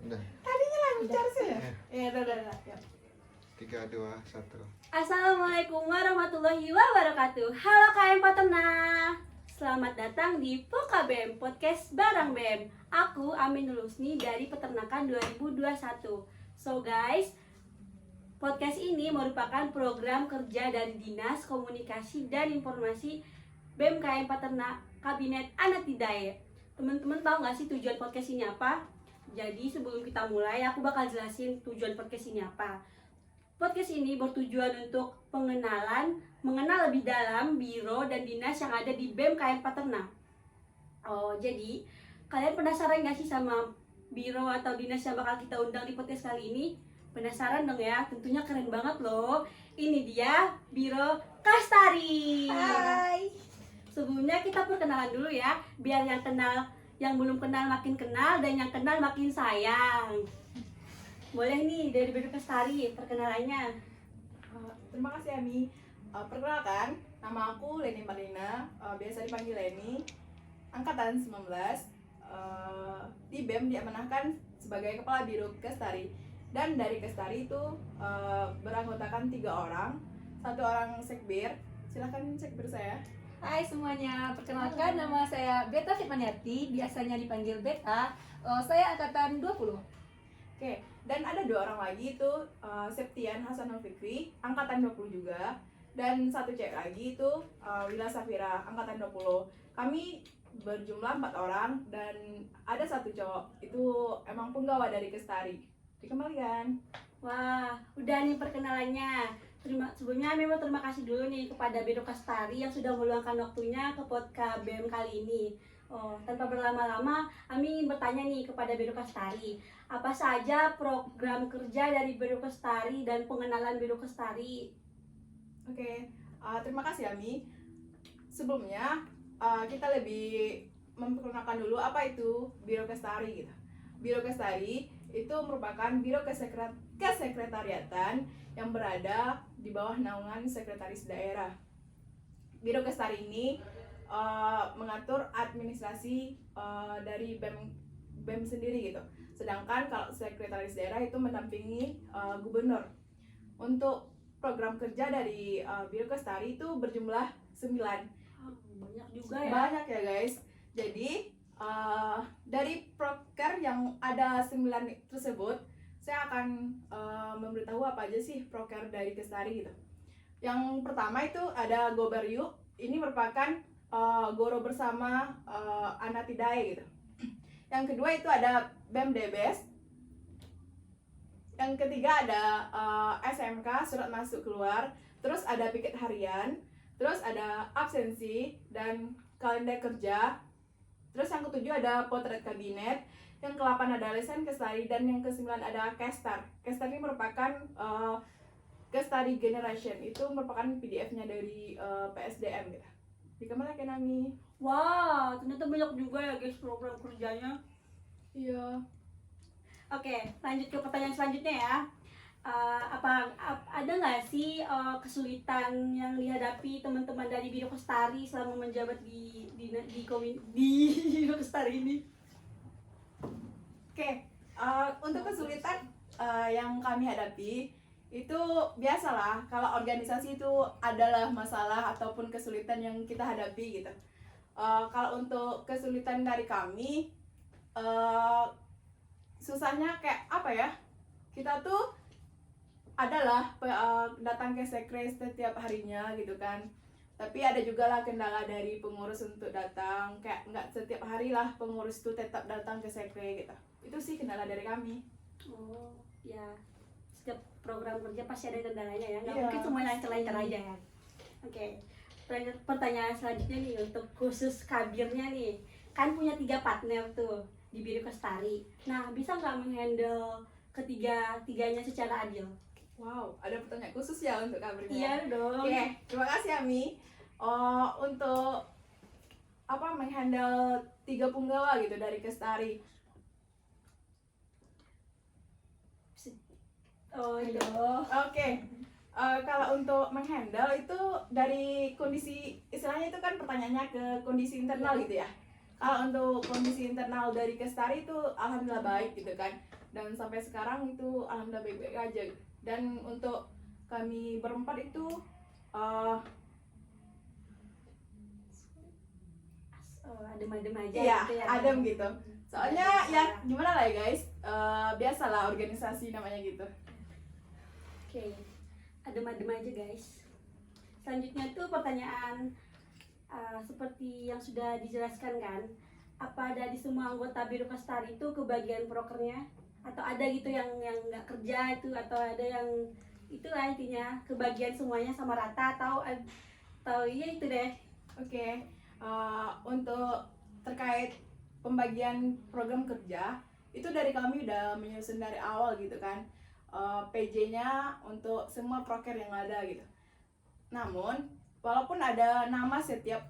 Udah. Tadinya lah bicara sih ya? Ya. Udah. Ya. 3, 2, 1. Assalamualaikum warahmatullahi wabarakatuh. Halo KM Paterna. Selamat datang di Poka BEM Podcast bareng BEM. Aku Aminul Husni dari Peternakan 2021. So guys, podcast ini merupakan program kerja dari Dinas Komunikasi dan Informasi BEM KM Paternak Kabinet Anak Hidayah. Teman-teman tahu nggak sih tujuan podcast ini apa? Jadi sebelum kita mulai, aku bakal jelasin tujuan podcast ini apa. Podcast ini bertujuan untuk mengenal lebih dalam biro dan dinas yang ada di BEM KM Paternak. Oh, jadi kalian penasaran nggak sih sama biro atau dinas yang bakal kita undang di podcast kali ini? Penasaran dong ya? Tentunya keren banget loh. Ini dia Biro Kastari. Hai. Sebelumnya kita perkenalan dulu ya, biar yang belum kenal makin kenal dan yang kenal makin sayang. Boleh nih dari Biro Kastari perkenalannya. Terima kasih Ami. Perkenalkan, nama aku Leni Marlina, biasa dipanggil Leni. Angkatan 19. Di BEM diamanahkan sebagai Kepala Biro Kastari. Dan dari Kastari itu beranggotakan 3 orang. 1 orang sekbir. Silakan sekbir saya. Hai semuanya, perkenalkan nama saya Beta Fitmaniati, biasanya dipanggil Beta. Saya angkatan 20. Oke, dan ada 2 orang lagi itu Septian Hasanul Fikri, angkatan 20 juga. Dan 1 cewek lagi itu Wila Safira, angkatan 20. Kami berjumlah 4 orang dan ada 1 cowok, itu emang penggawa dari Kastari. Dikembalikan. Wah, udah nih perkenalannya. Sebelumnya Ami mau terima kasih dulu nih kepada Biro Kastari yang sudah meluangkan waktunya ke podcast BEM kali ini. Tanpa berlama-lama, Ami ingin bertanya nih kepada Biro Kastari, apa saja program kerja dari Biro Kastari dan pengenalan Biro Kastari? Oke, terima kasih Ami. Sebelumnya kita lebih memperkenalkan dulu apa itu Biro Kastari gitu. Biro Kastari itu merupakan biro kesekretariatan yang berada di bawah naungan sekretaris daerah. Biro Kastari ini mengatur administrasi dari BEM sendiri gitu. Sedangkan kalau sekretaris daerah itu mendampingi gubernur. Untuk program kerja dari Biro Kastari itu berjumlah 9. Banyak juga ya. Banyak ya guys. Jadi dari proker yang ada 9 tersebut, saya akan memberitahu apa aja sih proker dari Kastari gitu. Yang pertama itu ada Goberyu. Ini merupakan goro bersama Anak Hidayah gitu. Yang kedua itu ada BEM Debes. Yang ketiga ada SMK, surat masuk keluar. Terus ada piket harian. Terus ada absensi dan kalender kerja. Terus yang ketujuh ada potret kabinet. Yang ke-8 ada lesen Kastari. Dan yang ke-9 ada Kestar. Kestar ini merupakan Kastari Generation. Itu merupakan PDF-nya dari PSDM gitu. Dikembalikan Ami. Wah, ternyata banyak juga ya guys program kerjanya. Iya. Oke, lanjut ke pertanyaan selanjutnya ya. Ada nggak sih kesulitan yang dihadapi teman-teman dari Biro Kastari selama menjabat di Biro Kastari ini? Oke, untuk kesulitan yang kami hadapi itu biasalah, kalau organisasi itu adalah masalah ataupun kesulitan yang kita hadapi gitu. Kalau untuk kesulitan dari kami, susahnya kayak apa ya? Kita tuh adalah datang ke sekre setiap harinya gitu kan. Tapi ada juga lah kendala dari pengurus untuk datang, kayak nggak setiap hari lah pengurus itu tetap datang ke sekre gitu. Itu sih kendala dari kami. Oh, ya. Setiap program kerja pasti ada kendalanya ya. Nggak Iya. mungkin semua lancar-lancar aja ya. Oke. Pertanyaan selanjutnya nih untuk khusus kabirnya nih. Kan punya 3 partner tuh di Biro Kastari. Nah, bisa nggak menghandle ketiga-tiganya secara adil? Wow, ada pertanyaan khusus ya untuk kabarnya. Iya dong. Oke, terima kasih Ami. Untuk menghandle 3 punggawa gitu dari Kastari. Oh iya. Oke. Kalau untuk menghandle itu dari kondisi, istilahnya itu kan pertanyaannya ke kondisi internal gitu ya. untuk kondisi internal dari Kestari itu alhamdulillah baik gitu kan, dan sampai sekarang itu alhamdulillah baik-baik aja. Dan untuk kami berempat itu adem-adem aja iya gitu ya. adem gitu. Soalnya ya gimana lah ya guys, biasalah organisasi namanya gitu. Oke, adem-adem aja guys. Selanjutnya tuh pertanyaan seperti yang sudah dijelaskan kan, apa dari semua anggota Biro Kestari itu kebagian prokernya? Atau ada gitu yang nggak kerja itu, atau ada yang itulah intinya kebagian semuanya sama rata, atau iya itu deh. Oke, untuk terkait pembagian program kerja itu dari kami udah menyusun dari awal gitu kan, PJ-nya untuk semua proker yang ada gitu. Namun walaupun ada nama setiap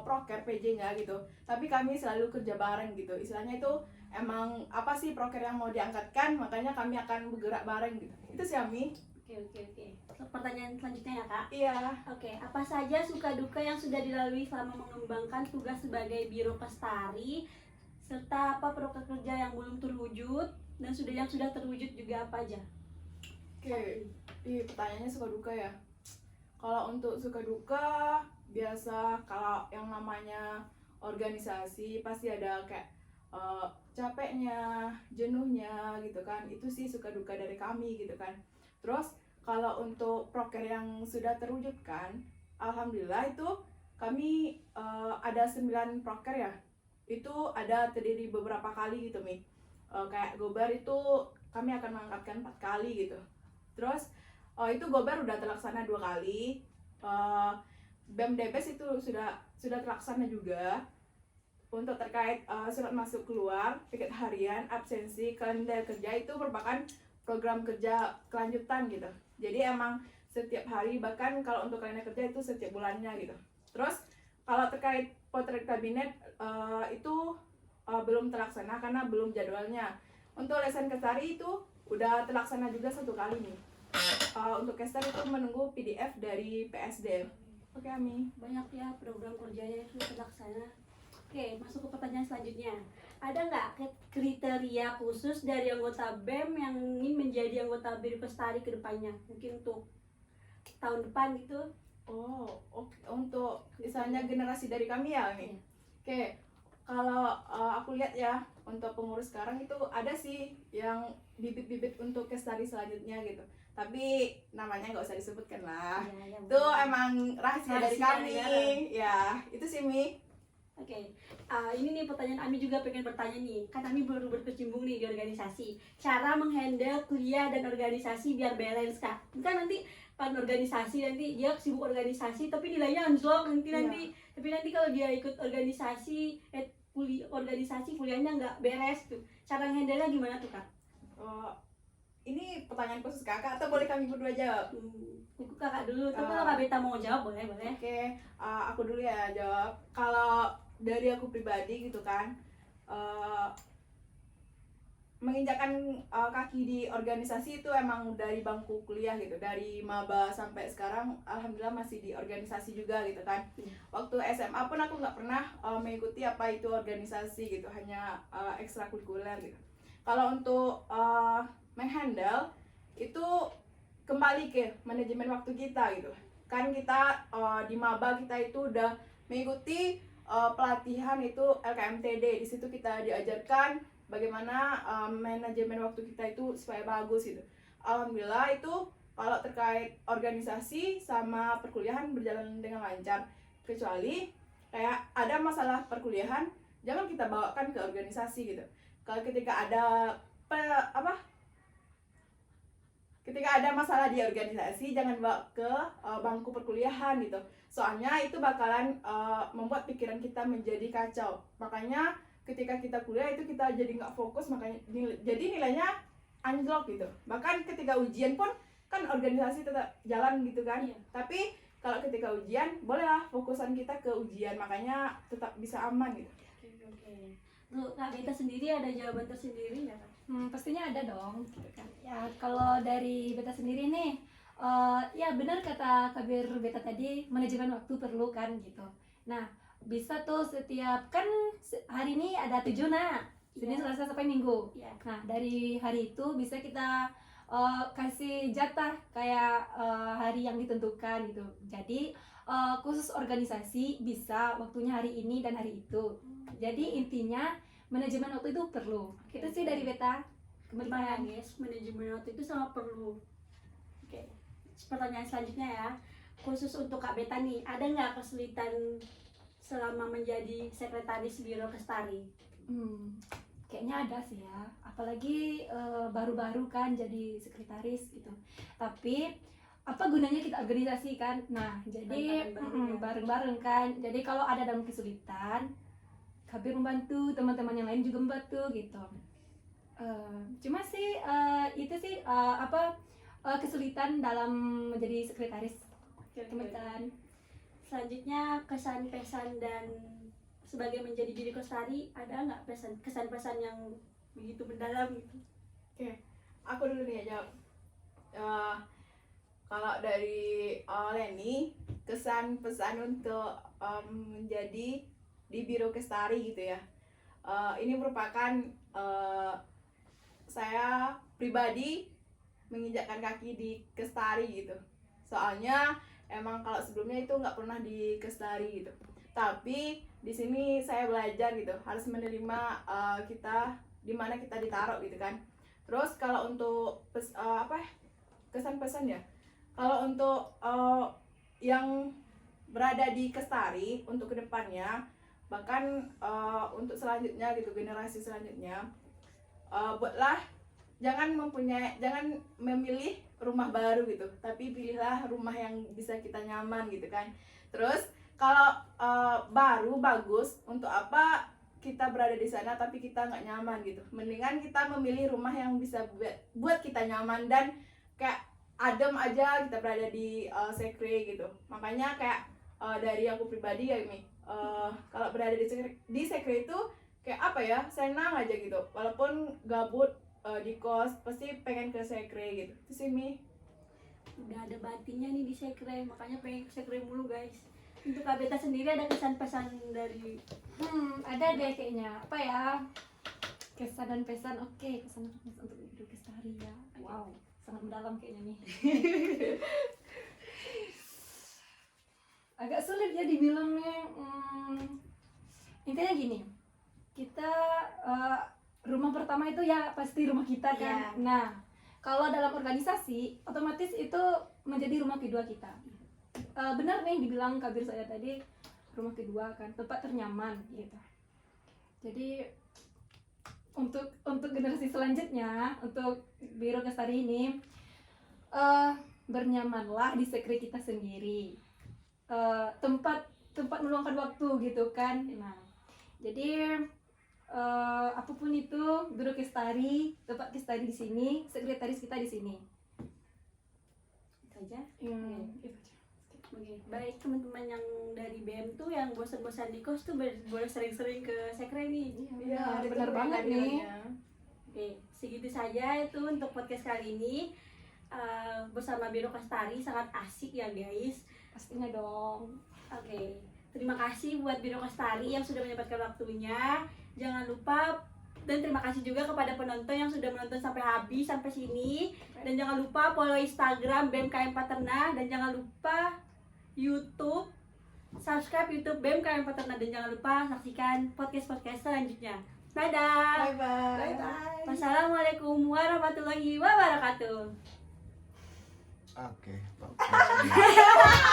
proker PJ-nya gitu, tapi kami selalu kerja bareng gitu. Istilahnya itu emang apa sih proker yang mau diangkatkan, makanya kami akan bergerak bareng gitu. Itu sih Ami. Oke. Pertanyaan selanjutnya ya Kak. Iya. Oke, apa saja suka duka yang sudah dilalui selama mengembangkan tugas sebagai Biro Kestari, serta apa proker kerja yang belum terwujud dan yang sudah terwujud juga apa aja? Oke, pertanyaannya suka duka ya. Kalau untuk suka duka, biasa kalau yang namanya organisasi pasti ada kayak capeknya, jenuhnya gitu kan. Itu sih suka duka dari kami gitu kan. Terus kalau untuk proker yang sudah terwujudkan, alhamdulillah itu kami ada 9 proker ya. Itu ada terdiri beberapa kali gitu Mi. Kayak Gobar itu kami akan mengangkatkan 4 kali gitu. Terus itu Gobar udah terlaksana 2 kali. BEM Debes itu sudah terlaksana juga. Untuk terkait surat masuk keluar, piket harian, absensi, kalender kerja itu merupakan program kerja kelanjutan gitu. Jadi emang setiap hari, bahkan kalau untuk kalender kerja itu setiap bulannya gitu. Terus kalau terkait potret kabinet itu belum terlaksana karena belum jadwalnya. Untuk lesan Kestari itu udah terlaksana juga 1 kali nih. Untuk Kestari itu menunggu PDF dari PSD. Oke Ami. Banyak ya program kerjanya itu terlaksana. Oke, masuk ke pertanyaan selanjutnya. Ada nggak kriteria khusus dari anggota BEM yang ingin menjadi anggota Biro Kestari ke depannya? Mungkin untuk tahun depan gitu. Oh, oke. Untuk misalnya generasi dari kami ya ini. Oke, kalau aku lihat ya untuk pengurus sekarang itu ada sih yang bibit-bibit untuk Kestari selanjutnya gitu. Tapi namanya nggak usah disebutkan lah. Ya, Itu emang rahasia dari Rahasia kami. negara. Ya, itu sih Mi. Oke, ini nih pertanyaan Ami juga pengen bertanya nih. Kan Ami baru berkecimpung nih di organisasi. Cara menghandle kuliah dan organisasi biar balance Kak. Kan nanti kan organisasi nanti dia sibuk organisasi tapi nilainya anjlok nanti. Tapi nanti kalau dia ikut organisasi kuliahnya nggak beres tuh. Cara handle-nya gimana tuh Kak? Ini pertanyaan khusus kakak atau boleh kami berdua jawab? Aku kakak dulu. Tapi kalau Kak Beta mau jawab boleh. Oke, aku dulu ya jawab. Kalau dari aku pribadi gitu kan, menginjakkan kaki di organisasi itu emang dari bangku kuliah gitu, dari maba sampai sekarang alhamdulillah masih di organisasi juga gitu kan. Waktu SMA pun aku nggak pernah mengikuti apa itu organisasi gitu, hanya ekstrakurikuler gitu. Kalau untuk menghandle itu kembali ke manajemen waktu kita gitu kan. Kita di maba kita itu udah mengikuti pelatihan itu LKMTD. Di situ kita diajarkan bagaimana manajemen waktu kita itu supaya bagus gitu. Alhamdulillah itu kalau terkait organisasi sama perkuliahan berjalan dengan lancar. Kecuali kayak ada masalah perkuliahan, jangan kita bawakan ke organisasi gitu. Kalau ketika ada ketika ada masalah di organisasi, jangan bawa ke bangku perkuliahan gitu. Soalnya itu bakalan membuat pikiran kita menjadi kacau. Makanya ketika kita kuliah itu kita jadi nggak fokus, makanya jadi nilainya anjlok gitu. Bahkan ketika ujian pun kan organisasi tetap jalan gitu kan. Iya. Tapi kalau ketika ujian, bolehlah fokusan kita ke ujian, makanya tetap bisa aman gitu. Oke. Tuh Kak Beta sendiri ada jawaban tersendiri nggak Kak? Pastinya ada dong, gitu kan. Ya kalau dari Beta sendiri nih, ya benar kata Kabir Beta tadi, manajemen waktu perlu kan gitu. Nah, bisa tuh setiap kan hari ini ada 7 nak, Senin, Iya. Selasa sampai Minggu. Iya. Nah dari hari itu bisa kita kasih jatah kayak hari yang ditentukan gitu. Jadi khusus organisasi bisa waktunya hari ini dan hari itu. Jadi intinya manajemen waktu itu perlu. Itu sih dari beta. Gimana Kemudian guys, manajemen waktu itu sangat perlu. Oke, pertanyaan selanjutnya ya. Khusus untuk Kak Beta nih, ada nggak kesulitan selama menjadi sekretaris Biro Kestari? kayaknya ada sih ya. Apalagi baru-baru kan jadi sekretaris gitu. Tapi apa gunanya kita organisasi kan? Nah, jadi Bareng-bareng ya. bareng-bareng kan. Jadi kalau ada dalam kesulitan, Kabir membantu, teman-teman yang lain juga membantu gitu. Cuma sih itu sih kesulitan dalam menjadi sekretaris kementerian. Selanjutnya kesan pesan dan sebagai menjadi Biro Kestari, ada nggak kesan pesan yang begitu mendalam gitu? Aku dulu nih ya jawab. Kalau dari Leni, kesan pesan untuk menjadi di Biro Kestari gitu ya. Ini merupakan saya pribadi menginjakkan kaki di Kestari gitu. Soalnya emang kalau sebelumnya itu nggak pernah di Kestari gitu. Tapi di sini saya belajar gitu, harus menerima kita di mana kita ditaruh gitu kan. Terus kalau untuk kesan pesan ya. Kalau untuk yang berada di Kestari untuk kedepannya, bahkan untuk selanjutnya gitu, generasi selanjutnya, buatlah jangan memilih rumah baru gitu, tapi pilihlah rumah yang bisa kita nyaman gitu kan. Terus kalau baru bagus, untuk apa kita berada di sana tapi kita nggak nyaman gitu. Mendingan kita memilih rumah yang bisa buat kita nyaman dan kayak adem aja kita berada di sekre gitu. Makanya kayak dari aku pribadi ya ini, kalau berada di sekre itu kayak apa ya, senang aja gitu. Walaupun gabut di kos, pasti pengen ke sekre gitu. Itu sih Mi. Udah ada batinnya nih di sekre, makanya pengen ke sekre mulu guys. Untuk Kak Beta sendiri ada kesan pesan dari ada deh kayaknya. Apa ya? Kesan dan pesan. Oke, kesan dan pesan untuk Biro Kestari ya. Wow, sangat mendalam kayaknya nih. Agak sulit ya dibilangnya. Intinya gini, kita rumah pertama itu ya pasti rumah kita kan. Iya. Nah, kalau dalam organisasi otomatis itu menjadi rumah kedua kita. Benar nih dibilang Kabir saya tadi, rumah kedua kan, tempat ternyaman gitu. Jadi untuk generasi selanjutnya, untuk Biro Kestari ini, bernyamanlah di sekre kita sendiri, tempat meluangkan waktu gitu kan. Nah, jadi apapun itu, Biro Kestari, tempat Kestari di sini, sekretaris kita di sini. itu aja. Itu aja. Oke, baik teman-teman yang dari BM tuh yang bosan-bosan di kos tuh boleh sering-sering ke sekre nih. Iya, benar itu banget nih. radionya. Oke, segitu saja itu untuk podcast kali ini. Bersama Biro Kestari sangat asik ya guys. Pastinya dong. Oke, terima kasih buat Biro Kestari yang sudah menyempatkan waktunya. Jangan lupa, dan terima kasih juga kepada penonton yang sudah menonton sampai habis, sampai sini. Dan jangan lupa follow Instagram BMKM Paterna, dan jangan lupa YouTube, subscribe YouTube BMKM Paterna, dan jangan lupa saksikan podcast-podcast selanjutnya. Dadah. Bye-bye. Wassalamualaikum warahmatullahi wabarakatuh. Oke, bagus.